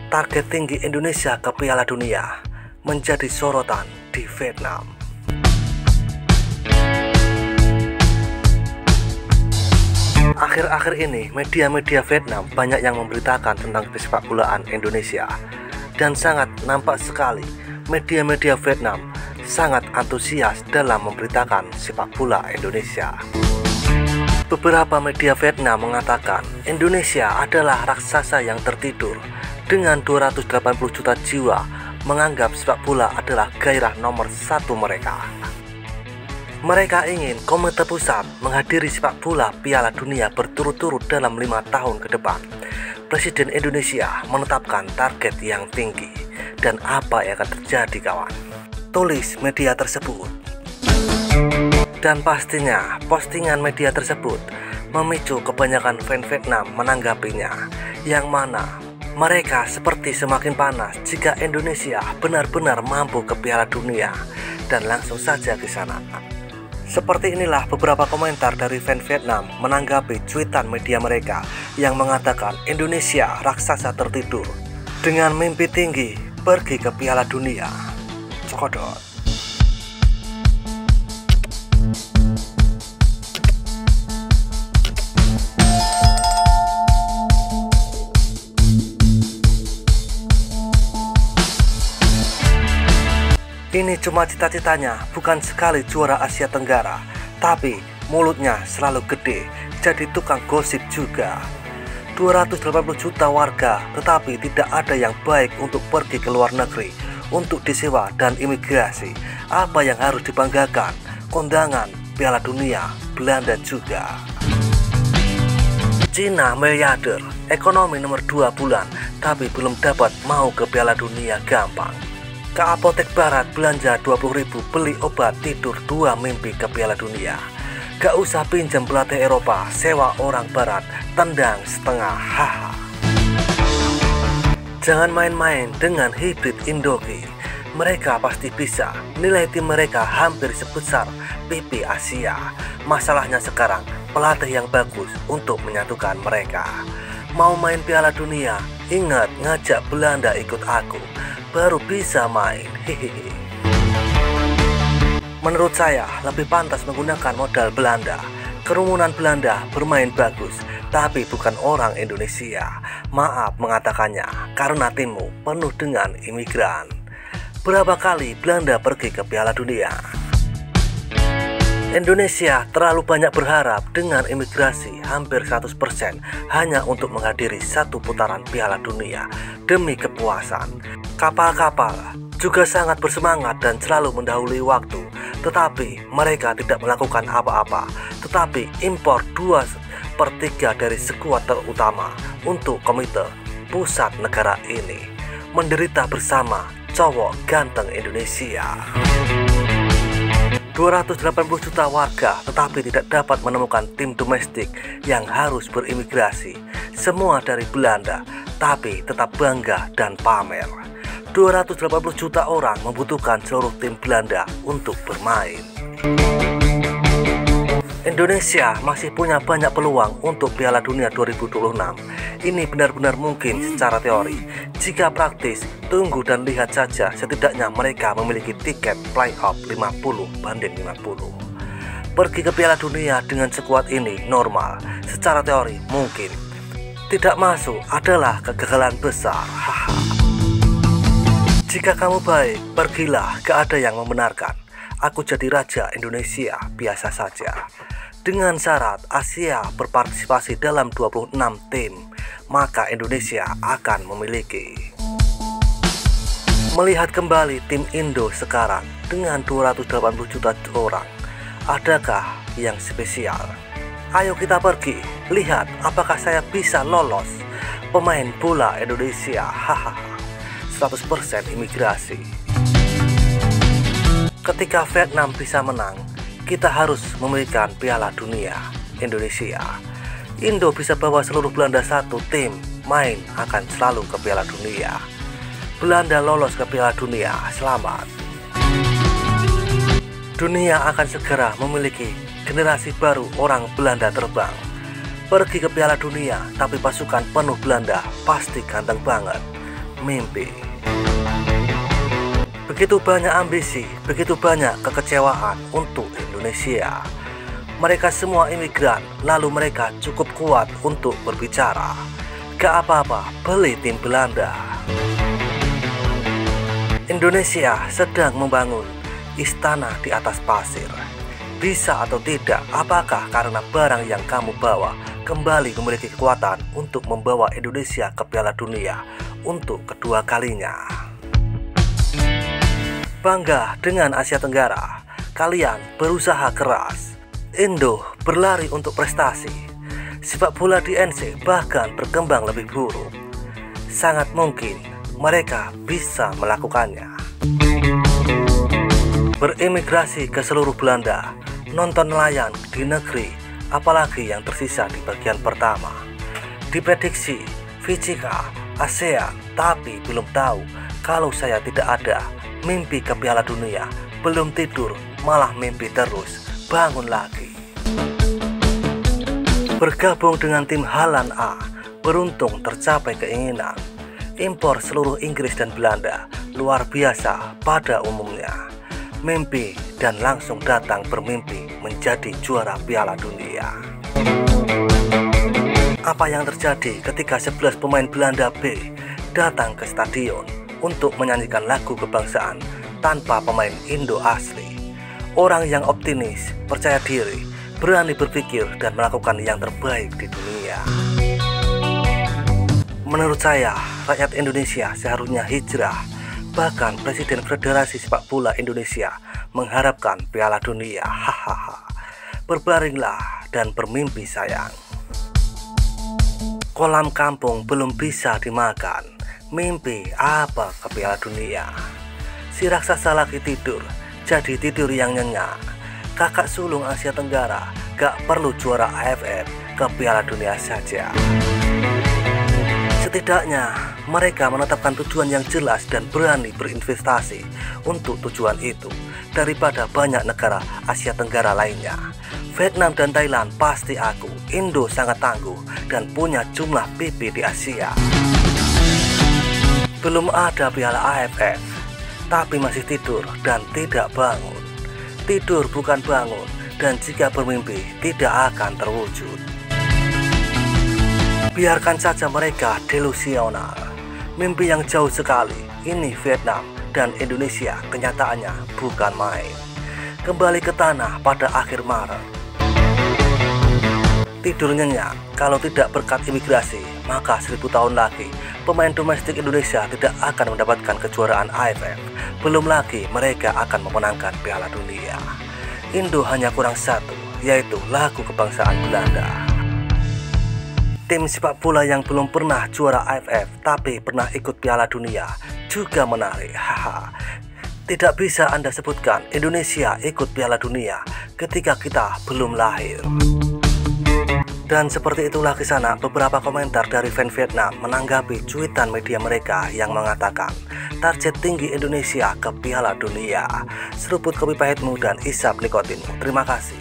target tinggi Indonesia ke Piala Dunia menjadi sorotan di Vietnam. Akhir-akhir ini, media-media Vietnam banyak yang memberitakan tentang sepak bolaan Indonesia. Dan sangat nampak sekali, media-media Vietnam sangat antusias dalam memberitakan sepak bola Indonesia. Beberapa media Vietnam mengatakan Indonesia adalah raksasa yang tertidur. Dengan 280 juta jiwa menganggap sepak bola adalah gairah nomor satu mereka. Mereka ingin Komite Pusat menghadiri sepak bola Piala Dunia berturut-turut dalam 5 tahun ke depan. Presiden Indonesia menetapkan target yang tinggi. Dan apa yang akan terjadi, kawan? Tulis media tersebut. Dan pastinya postingan media tersebut memicu kebanyakan fan Vietnam menanggapinya, yang mana mereka seperti semakin panas jika Indonesia benar-benar mampu ke Piala Dunia dan langsung saja ke sana. Seperti inilah beberapa komentar dari fan Vietnam menanggapi cuitan media mereka yang mengatakan Indonesia raksasa tertidur dengan mimpi tinggi pergi ke Piala Dunia. Cokodot. Ini cuma cita-citanya, bukan sekali juara Asia Tenggara, tapi mulutnya selalu gede, jadi tukang gosip juga. 280 juta warga, tetapi tidak ada yang baik untuk pergi ke luar negeri, untuk disewa dan imigrasi. Apa yang harus dibanggakan? Kondangan, Piala Dunia, Belanda juga. Cina miliarder, ekonomi nomor 2 bulan, tapi belum dapat mau ke Piala Dunia gampang. Ke apotek barat belanja 20.000 beli obat tidur 2 mimpi ke Piala Dunia. Gak usah pinjam pelatih Eropa, sewa orang barat, tendang setengah, haha. Jangan main-main dengan hibrid Indoki. Mereka pasti bisa. Nilai tim mereka hampir sebesar PP Asia. Masalahnya sekarang pelatih yang bagus untuk menyatukan mereka. Mau main Piala Dunia, ingat ngajak Belanda ikut aku, baru bisa main. Hehehe. Menurut saya lebih pantas menggunakan modal Belanda. Kerumunan Belanda bermain bagus, tapi bukan orang Indonesia. Maaf mengatakannya, karena timmu penuh dengan imigran. Berapa kali Belanda pergi ke Piala Dunia? Indonesia terlalu banyak berharap dengan imigrasi hampir 100% hanya untuk menghadiri satu putaran Piala Dunia demi kepuasan. Kapal-kapal juga sangat bersemangat dan selalu mendahului waktu, tetapi mereka tidak melakukan apa-apa, tetapi impor 2/3 dari skuad terutama untuk Komite Pusat negara ini. Menderita bersama cowok ganteng Indonesia. 280 juta warga tetapi tidak dapat menemukan tim domestik yang harus berimigrasi. Semua dari Belanda, tapi tetap bangga dan pamer. 280 juta orang membutuhkan seluruh tim Belanda untuk bermain. Indonesia masih punya banyak peluang untuk Piala Dunia 2026. Ini benar-benar mungkin secara teori. Jika praktis, tunggu dan lihat saja, setidaknya mereka memiliki tiket playoff 50/50. Pergi ke Piala Dunia dengan sekuat ini normal. Secara teori mungkin. Tidak masuk adalah kegagalan besar. Jika kamu baik, pergilah, gak ada yang membenarkan. Aku jadi raja Indonesia biasa saja. Dengan syarat Asia berpartisipasi dalam 26 tim, maka Indonesia akan memiliki. Melihat kembali tim Indo sekarang dengan 280 juta orang, adakah yang spesial? Ayo kita pergi, lihat apakah saya bisa lolos pemain bola Indonesia. Hahaha, 100% imigrasi. Ketika Vietnam bisa menang, kita harus memberikan Piala Dunia Indonesia. Indo bisa bawa seluruh Belanda satu tim main akan selalu ke Piala Dunia. Belanda lolos ke Piala Dunia, selamat. Dunia akan segera memiliki generasi baru orang Belanda terbang. Pergi ke Piala Dunia, tapi pasukan penuh Belanda pasti ganteng banget. mimpi. Begitu banyak ambisi, begitu banyak kekecewaan untuk Indonesia. Mereka semua imigran, lalu mereka cukup kuat untuk berbicara. Gak apa-apa, beli tim Belanda. Indonesia sedang membangun istana di atas pasir. Bisa atau tidak, apakah karena barang yang kamu bawa kembali memiliki kekuatan untuk membawa Indonesia ke Piala Dunia untuk kedua kalinya? Bangga dengan Asia Tenggara, kalian berusaha keras. Indo berlari untuk prestasi. Sepak bola di NC bahkan berkembang lebih buruk. Sangat mungkin mereka bisa melakukannya. Berimigrasi ke seluruh Belanda, nonton nelayan di negeri, apalagi yang tersisa di bagian pertama. Diprediksi Fijika, ASEAN, tapi belum tahu kalau saya tidak ada. Mimpi ke Piala Dunia, belum tidur, malah mimpi terus, bangun lagi. Bergabung dengan tim Haaland A, beruntung tercapai keinginan. Impor seluruh Inggris dan Belanda, luar biasa pada umumnya. Mimpi dan langsung datang bermimpi menjadi juara Piala Dunia. Apa yang terjadi ketika 11 pemain Belanda B datang ke stadion untuk menyanyikan lagu kebangsaan tanpa pemain Indo asli? Orang yang optimis, percaya diri, berani berpikir dan melakukan yang terbaik di dunia. Menurut saya, rakyat Indonesia seharusnya hijrah. Bahkan Presiden Federasi Sepak Bola Indonesia mengharapkan Piala Dunia. Hahaha. Berbaringlah dan bermimpi sayang. Kolam kampung belum bisa dimakan. Mimpi apa ke Piala Dunia? Si raksasa lagi tidur, jadi tidur yang nyenyak. Kakak sulung Asia Tenggara gak perlu juara AFF, ke Piala Dunia saja. Setidaknya mereka menetapkan tujuan yang jelas dan berani berinvestasi untuk tujuan itu daripada banyak negara Asia Tenggara lainnya. Vietnam dan Thailand pasti aku. Indo sangat tangguh dan punya jumlah PP di Asia. Belum ada Piala AFF, tapi masih tidur dan tidak bangun. Tidur bukan bangun, dan jika bermimpi tidak akan terwujud. Biarkan saja mereka delusional. Mimpi yang jauh sekali. Ini Vietnam dan Indonesia kenyataannya bukan main. Kembali ke tanah pada akhir Maret. Tidur nyenyak, kalau tidak berkat imigrasi, maka 1000 tahun lagi pemain domestik Indonesia tidak akan mendapatkan kejuaraan AFF. Belum lagi mereka akan memenangkan Piala Dunia. Indo hanya kurang satu, yaitu lagu kebangsaan Belanda. Tim sepak bola yang belum pernah juara AFF tapi pernah ikut Piala Dunia juga menarik. Haha. Tidak bisa Anda sebutkan Indonesia ikut Piala Dunia ketika kita belum lahir. Dan seperti itulah kisah beberapa komentar dari fan Vietnam menanggapi cuitan media mereka yang mengatakan target tinggi Indonesia ke Piala Dunia. Seruput kopi pahitmu dan isap nikotinmu. Terima kasih.